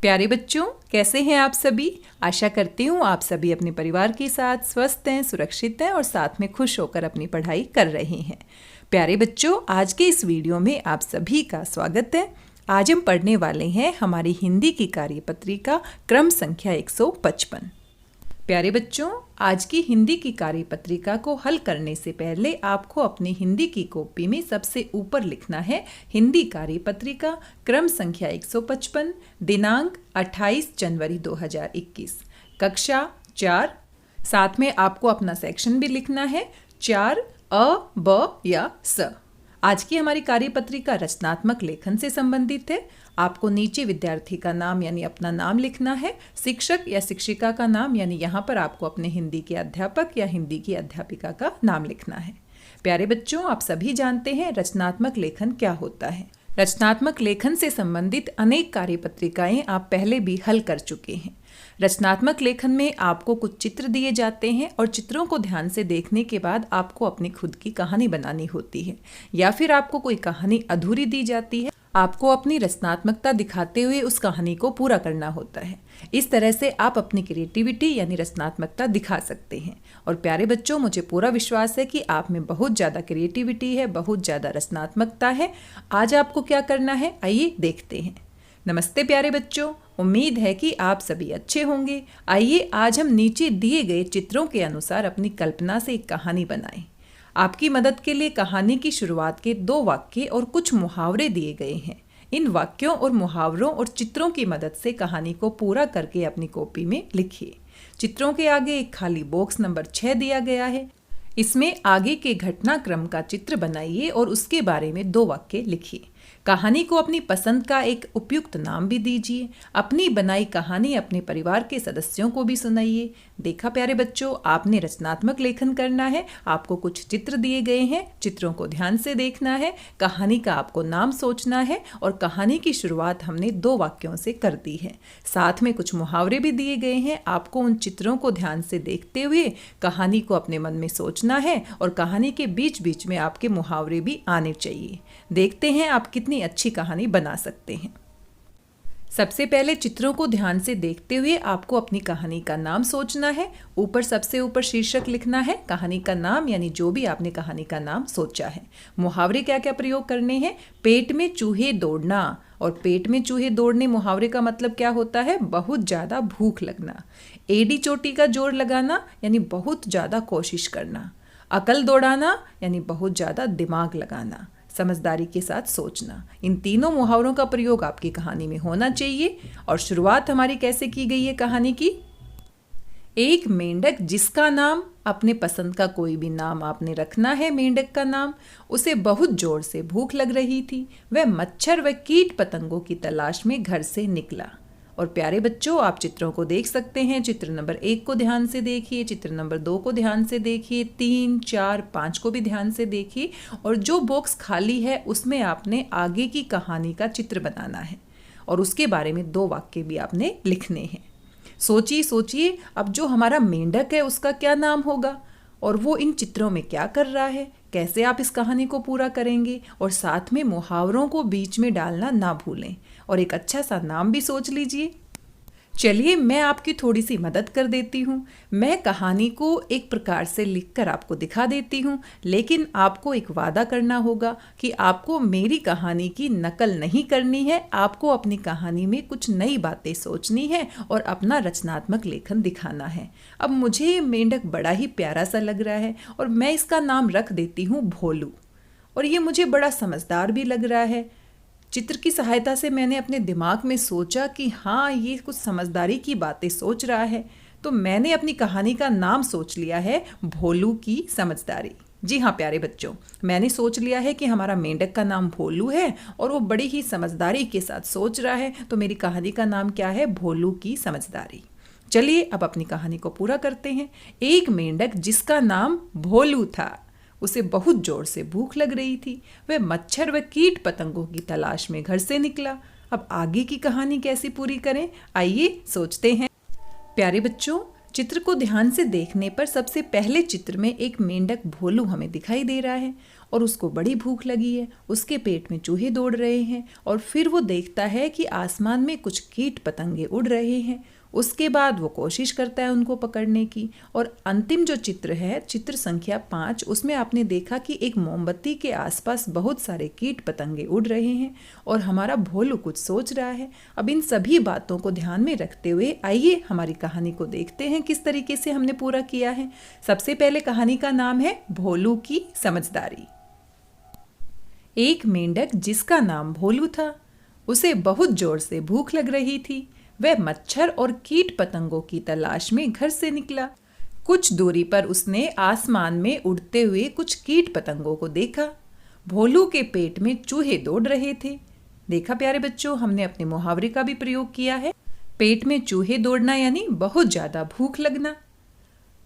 प्यारे बच्चों, कैसे हैं आप सभी। आशा करती हूँ आप सभी अपने परिवार के साथ स्वस्थ हैं, सुरक्षित हैं और साथ में खुश होकर अपनी पढ़ाई कर रहे हैं। प्यारे बच्चों, आज के इस वीडियो में आप सभी का स्वागत है। आज हम पढ़ने वाले हैं हमारी हिंदी की कार्यपत्रिका क्रम संख्या 155। प्यारे बच्चों, आज की हिंदी की कार्यपत्रिका को हल करने से पहले आपको अपनी हिंदी की कॉपी में सबसे ऊपर लिखना है हिंदी कार्यपत्रिका क्रम संख्या 155, दिनांक 28 जनवरी 2021, कक्षा 4। साथ में आपको अपना सेक्शन भी लिखना है 4 अ, ब या स। आज की हमारी कार्यपत्रिका रचनात्मक लेखन से संबंधित है। आपको नीचे विद्यार्थी का नाम यानी अपना नाम लिखना है, शिक्षक या शिक्षिका का नाम यानी यहाँ पर आपको अपने हिंदी के अध्यापक या हिंदी की अध्यापिका का नाम लिखना है। प्यारे बच्चों, आप सभी जानते हैं रचनात्मक लेखन क्या होता है। रचनात्मक लेखन से संबंधित अनेक कार्यपत्रिकाएं आप पहले भी हल कर चुके हैं। रचनात्मक लेखन में आपको कुछ चित्र दिए जाते हैं और चित्रों को ध्यान से देखने के बाद आपको अपनी खुद की कहानी बनानी होती है, या फिर आपको कोई कहानी अधूरी दी जाती है, आपको अपनी रचनात्मकता दिखाते हुए उस कहानी को पूरा करना होता है। इस तरह से आप अपनी क्रिएटिविटी यानी रचनात्मकता दिखा सकते हैं। और प्यारे बच्चों, मुझे पूरा विश्वास है कि आप में बहुत ज़्यादा क्रिएटिविटी है, बहुत ज़्यादा रचनात्मकता है। आज आपको क्या करना है, आइए देखते हैं। नमस्ते प्यारे बच्चों, उम्मीद है कि आप सभी अच्छे होंगे। आइए आज हम नीचे दिए गए चित्रों के अनुसार अपनी कल्पना से एक कहानी बनाएं। आपकी मदद के लिए कहानी की शुरुआत के 2 वाक्य और कुछ मुहावरे दिए गए हैं। इन वाक्यों और मुहावरों और चित्रों की मदद से कहानी को पूरा करके अपनी कॉपी में लिखिए। चित्रों के आगे एक खाली बॉक्स नंबर 6 दिया गया है। इसमें आगे के घटनाक्रम का चित्र बनाइए और उसके बारे में 2 वाक्य लिखिए। कहानी को अपनी पसंद का एक उपयुक्त नाम भी दीजिए। अपनी बनाई कहानी अपने परिवार के सदस्यों को भी सुनाइए। देखा प्यारे बच्चों, आपने रचनात्मक लेखन करना है। आपको कुछ चित्र दिए गए हैं, चित्रों को ध्यान से देखना है, कहानी का आपको नाम सोचना है और कहानी की शुरुआत हमने 2 वाक्यों से कर दी है। साथ में कुछ मुहावरे भी दिए गए हैं। आपको उन चित्रों को ध्यान से देखते हुए कहानी को अपने मन में सोचना है और कहानी के बीच बीच में आपके मुहावरे भी आने चाहिए। देखते हैं आप कितनी अच्छी कहानी बना सकते हैं। सबसे पहले चित्रों को ध्यान से देखते हुए आपको अपनी कहानी का नाम सोचना है। ऊपर सबसे ऊपर शीर्षक लिखना है, कहानी का नाम यानी जो भी आपने कहानी का नाम सोचा है। मुहावरे क्या क्या प्रयोग करने हैं, पेट में चूहे दौड़ना। और पेट में चूहे दौड़ने मुहावरे का मतलब क्या होता है, बहुत ज़्यादा भूख लगना। एड़ी चोटी का जोर लगाना यानी बहुत ज़्यादा कोशिश करना। अकल दौड़ाना यानी बहुत ज़्यादा दिमाग लगाना, समझदारी के साथ सोचना। इन तीनों मुहावरों का प्रयोग आपकी कहानी में होना चाहिए। और शुरुआत हमारी कैसे की गई है कहानी की, एक मेंढक जिसका नाम, अपने पसंद का कोई भी नाम आपने रखना है मेंढक का नाम, उसे बहुत जोर से भूख लग रही थी। वह मच्छर व कीट पतंगों की तलाश में घर से निकला। और प्यारे बच्चों, आप चित्रों को देख सकते हैं। चित्र नंबर 1 को ध्यान से देखिए, चित्र नंबर 2 को ध्यान से देखिए, 3, 4, 5 को भी ध्यान से देखिए। और जो बॉक्स खाली है उसमें आपने आगे की कहानी का चित्र बनाना है और उसके बारे में 2 वाक्य भी आपने लिखने हैं। सोचिए अब जो हमारा मेंढक है उसका क्या नाम होगा और वो इन चित्रों में क्या कर रहा है, कैसे आप इस कहानी को पूरा करेंगे। और साथ में मुहावरों को बीच में डालना ना भूलें और एक अच्छा सा नाम भी सोच लीजिए। चलिए मैं आपकी थोड़ी सी मदद कर देती हूँ। मैं कहानी को एक प्रकार से लिखकर आपको दिखा देती हूँ, लेकिन आपको एक वादा करना होगा कि आपको मेरी कहानी की नकल नहीं करनी है। आपको अपनी कहानी में कुछ नई बातें सोचनी है और अपना रचनात्मक लेखन दिखाना है। अब मुझे ये मेंढक बड़ा ही प्यारा सा लग रहा है और मैं इसका नाम रख देती हूँ भोलू। और ये मुझे बड़ा समझदार भी लग रहा है। चित्र की सहायता से मैंने अपने दिमाग में सोचा कि हाँ, ये कुछ समझदारी की बातें सोच रहा है, तो मैंने अपनी कहानी का नाम सोच लिया है भोलू की समझदारी। जी हाँ प्यारे बच्चों, मैंने सोच लिया है कि हमारा मेंढक का नाम भोलू है और वो बड़ी ही समझदारी के साथ सोच रहा है, तो मेरी कहानी का नाम क्या है, भोलू की समझदारी। चलिए अब अपनी कहानी को पूरा करते हैं। एक मेंढक जिसका नाम भोलू था, उसे बहुत जोर से भूख लग रही थी। वह मच्छर व कीट पतंगों की तलाश में घर से निकला। अब आगे की कहानी कैसे पूरी करें, आइए सोचते हैं। प्यारे बच्चों, चित्र को ध्यान से देखने पर सबसे पहले चित्र में एक मेंढक भोलू हमें दिखाई दे रहा है और उसको बड़ी भूख लगी है। उसके पेट में चूहे दौड़ रहे हैं और फिर वो देखता है कि आसमान में कुछ कीट पतंगे उड़ रहे हैं। उसके बाद वो कोशिश करता है उनको पकड़ने की। और अंतिम जो चित्र है, चित्र संख्या 5, उसमें आपने देखा कि एक मोमबत्ती के आसपास बहुत सारे कीट पतंगे उड़ रहे हैं और हमारा भोलू कुछ सोच रहा है। अब इन सभी बातों को ध्यान में रखते हुए आइए हमारी कहानी को देखते हैं किस तरीके से हमने पूरा किया है। सबसे पहले कहानी का नाम है भोलू की समझदारी। एक मेंढक जिसका नाम भोलू था, उसे बहुत जोर से भूख लग रही थी। वह मच्छर और कीट पतंगों की तलाश में घर से निकला। कुछ दूरी पर उसने आसमान में उड़ते हुए कुछ कीट पतंगों को देखा। भोलू के पेट में चूहे दौड़ रहे थे। देखा प्यारे बच्चों, हमने अपने मुहावरे का भी प्रयोग किया है। पेट में चूहे दौड़ना यानी बहुत ज्यादा भूख लगना।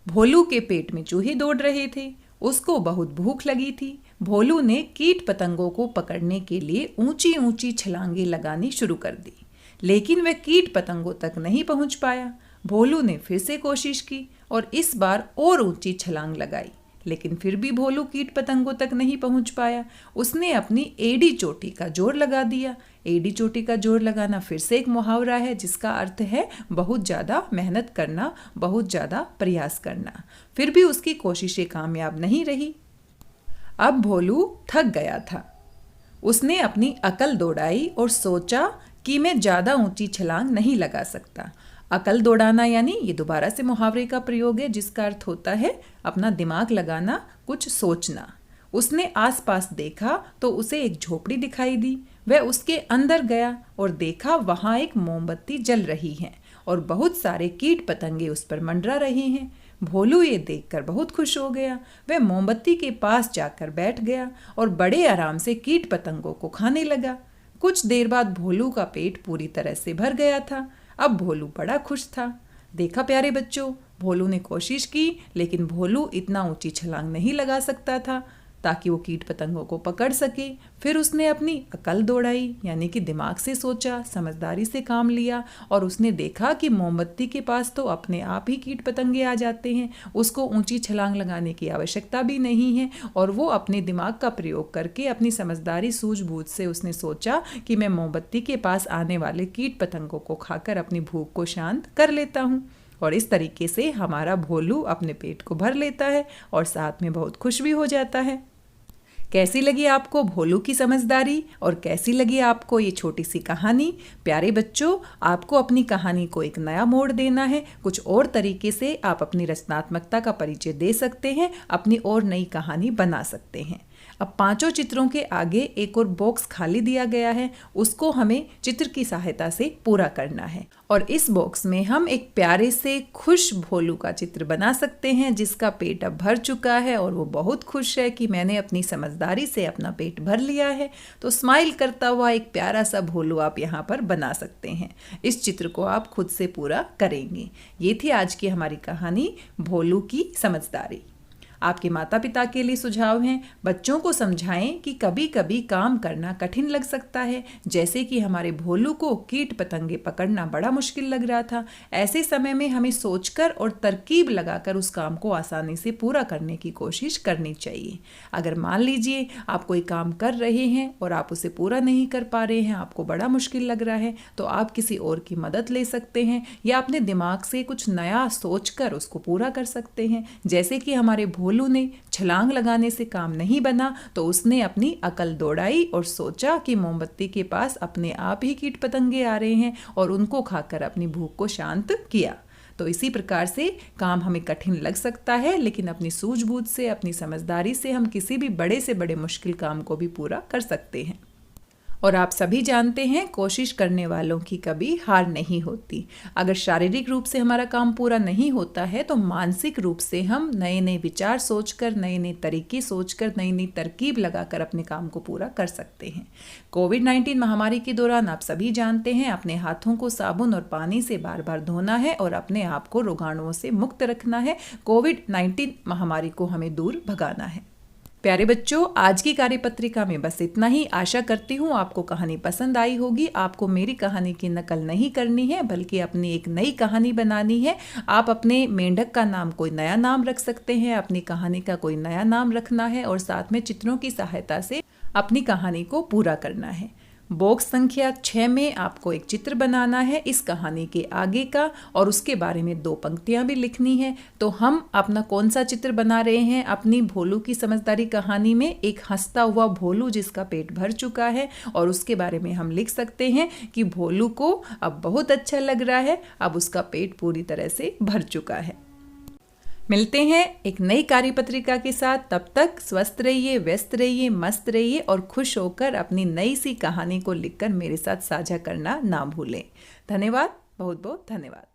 भोलू के पेट में चूहे दौड़ रहे थे, उसको बहुत भूख लगी थी। भोलू ने कीट पतंगों को पकड़ने के लिए ऊंची ऊंची छलांगे लगानी शुरू कर दी, लेकिन वह कीट पतंगों तक नहीं पहुंच पाया। भोलू ने फिर से कोशिश की और इस बार और ऊंची छलांग लगाई, लेकिन फिर भी भोलू कीट पतंगों तक नहीं पहुंच पाया। उसने अपनी एड़ी चोटी का जोर लगा दिया। एड़ी चोटी का जोर लगाना फिर से एक मुहावरा है जिसका अर्थ है बहुत ज़्यादा मेहनत करना, बहुत ज़्यादा प्रयास करना। फिर भी उसकी कोशिशें कामयाब नहीं रही। अब भोलू थक गया था। उसने अपनी अकल दौड़ाई और सोचा कि मैं ज़्यादा ऊंची छलांग नहीं लगा सकता। अकल दौड़ाना यानी ये दोबारा से मुहावरे का प्रयोग है जिसका अर्थ होता है अपना दिमाग लगाना, कुछ सोचना। उसने आसपास देखा तो उसे एक झोपड़ी दिखाई दी। वह उसके अंदर गया और देखा वहाँ एक मोमबत्ती जल रही है और बहुत सारे कीट पतंगे उस पर मंडरा रहे हैं। भोलू ये देखकर बहुत खुश हो गया। वह मोमबत्ती के पास जाकर बैठ गया और बड़े आराम से कीट पतंगों को खाने लगा। कुछ देर बाद भोलू का पेट पूरी तरह से भर गया था। अब भोलू बड़ा खुश था। देखा प्यारे बच्चों, भोलू ने कोशिश की, लेकिन भोलू इतना ऊंची छलांग नहीं लगा सकता था ताकि वो कीट पतंगों को पकड़ सके। फिर उसने अपनी अकल दौड़ाई, यानी कि दिमाग से सोचा, समझदारी से काम लिया और उसने देखा कि मोमबत्ती के पास तो अपने आप ही कीट पतंगे आ जाते हैं। उसको ऊंची छलांग लगाने की आवश्यकता भी नहीं है और वो अपने दिमाग का प्रयोग करके, अपनी समझदारी सूझबूझ से उसने सोचा कि मैं मोमबत्ती के पास आने वाले कीट पतंगों को खाकर अपनी भूख को शांत कर लेता हूँ। और इस तरीके से हमारा भोलू अपने पेट को भर लेता है और साथ में बहुत खुश भी हो जाता है। कैसी लगी आपको भोलू की समझदारी और कैसी लगी आपको ये छोटी सी कहानी? प्यारे बच्चों, आपको अपनी कहानी को एक नया मोड़ देना है। कुछ और तरीके से आप अपनी रचनात्मकता का परिचय दे सकते हैं, अपनी और नई कहानी बना सकते हैं। अब 5 चित्रों के आगे एक और बॉक्स खाली दिया गया है, उसको हमें चित्र की सहायता से पूरा करना है। और इस बॉक्स में हम एक प्यारे से खुश भोलू का चित्र बना सकते हैं जिसका पेट अब भर चुका है और वो बहुत खुश है कि मैंने अपनी समझदारी से अपना पेट भर लिया है। तो स्माइल करता हुआ एक प्यारा सा भोलू आप यहाँ पर बना सकते हैं। इस चित्र को आप खुद से पूरा करेंगे। ये थी आज की हमारी कहानी भोलू की समझदारी। आपके माता पिता के लिए सुझाव हैं, बच्चों को समझाएं कि कभी कभी काम करना कठिन लग सकता है, जैसे कि हमारे भोलू को कीट पतंगे पकड़ना बड़ा मुश्किल लग रहा था। ऐसे समय में हमें सोचकर और तरकीब लगाकर उस काम को आसानी से पूरा करने की कोशिश करनी चाहिए। अगर मान लीजिए आप कोई काम कर रहे हैं और आप उसे पूरा नहीं कर पा रहे हैं, आपको बड़ा मुश्किल लग रहा है, तो आप किसी और की मदद ले सकते हैं या अपने दिमाग से कुछ नया सोचकर उसको पूरा कर सकते हैं। जैसे कि हमारे भोलू ने छलांग लगाने से काम नहीं बना तो उसने अपनी अकल दौड़ाई और सोचा कि मोमबत्ती के पास अपने आप ही कीट पतंगे आ रहे हैं और उनको खाकर अपनी भूख को शांत किया। तो इसी प्रकार से काम हमें कठिन लग सकता है, लेकिन अपनी सूझबूझ से, अपनी समझदारी से हम किसी भी बड़े से बड़े मुश्किल काम को भी पूरा कर सकते हैं। और आप सभी जानते हैं, कोशिश करने वालों की कभी हार नहीं होती। अगर शारीरिक रूप से हमारा काम पूरा नहीं होता है तो मानसिक रूप से हम नए नए विचार सोचकर, नए नए तरीके सोचकर, नई नई तरकीब लगाकर अपने काम को पूरा कर सकते हैं। कोविड-19 महामारी के दौरान आप सभी जानते हैं, अपने हाथों को साबुन और पानी से बार बार धोना है और अपने आप को रोगाणुओं से मुक्त रखना है। कोविड-19 महामारी को हमें दूर भगाना है। प्यारे बच्चों, आज की कार्यपत्रिका में बस इतना ही। आशा करती हूँ आपको कहानी पसंद आई होगी। आपको मेरी कहानी की नकल नहीं करनी है, बल्कि अपनी एक नई कहानी बनानी है। आप अपने मेंढक का नाम कोई नया नाम रख सकते हैं, अपनी कहानी का कोई नया नाम रखना है और साथ में चित्रों की सहायता से अपनी कहानी को पूरा करना है। बॉक्स संख्या 6 में आपको एक चित्र बनाना है इस कहानी के आगे का, और उसके बारे में 2 पंक्तियां भी लिखनी है। तो हम अपना कौन सा चित्र बना रहे हैं? अपनी भोलू की समझदारी कहानी में एक हंसता हुआ भोलू जिसका पेट भर चुका है, और उसके बारे में हम लिख सकते हैं कि भोलू को अब बहुत अच्छा लग रहा है, अब उसका पेट पूरी तरह से भर चुका है। मिलते हैं एक नई कार्यपत्रिका के साथ। तब तक स्वस्थ रहिए, व्यस्त रहिए, मस्त रहिए और खुश होकर अपनी नई सी कहानी को लिखकर मेरे साथ साझा करना ना भूलें। धन्यवाद, बहुत बहुत धन्यवाद।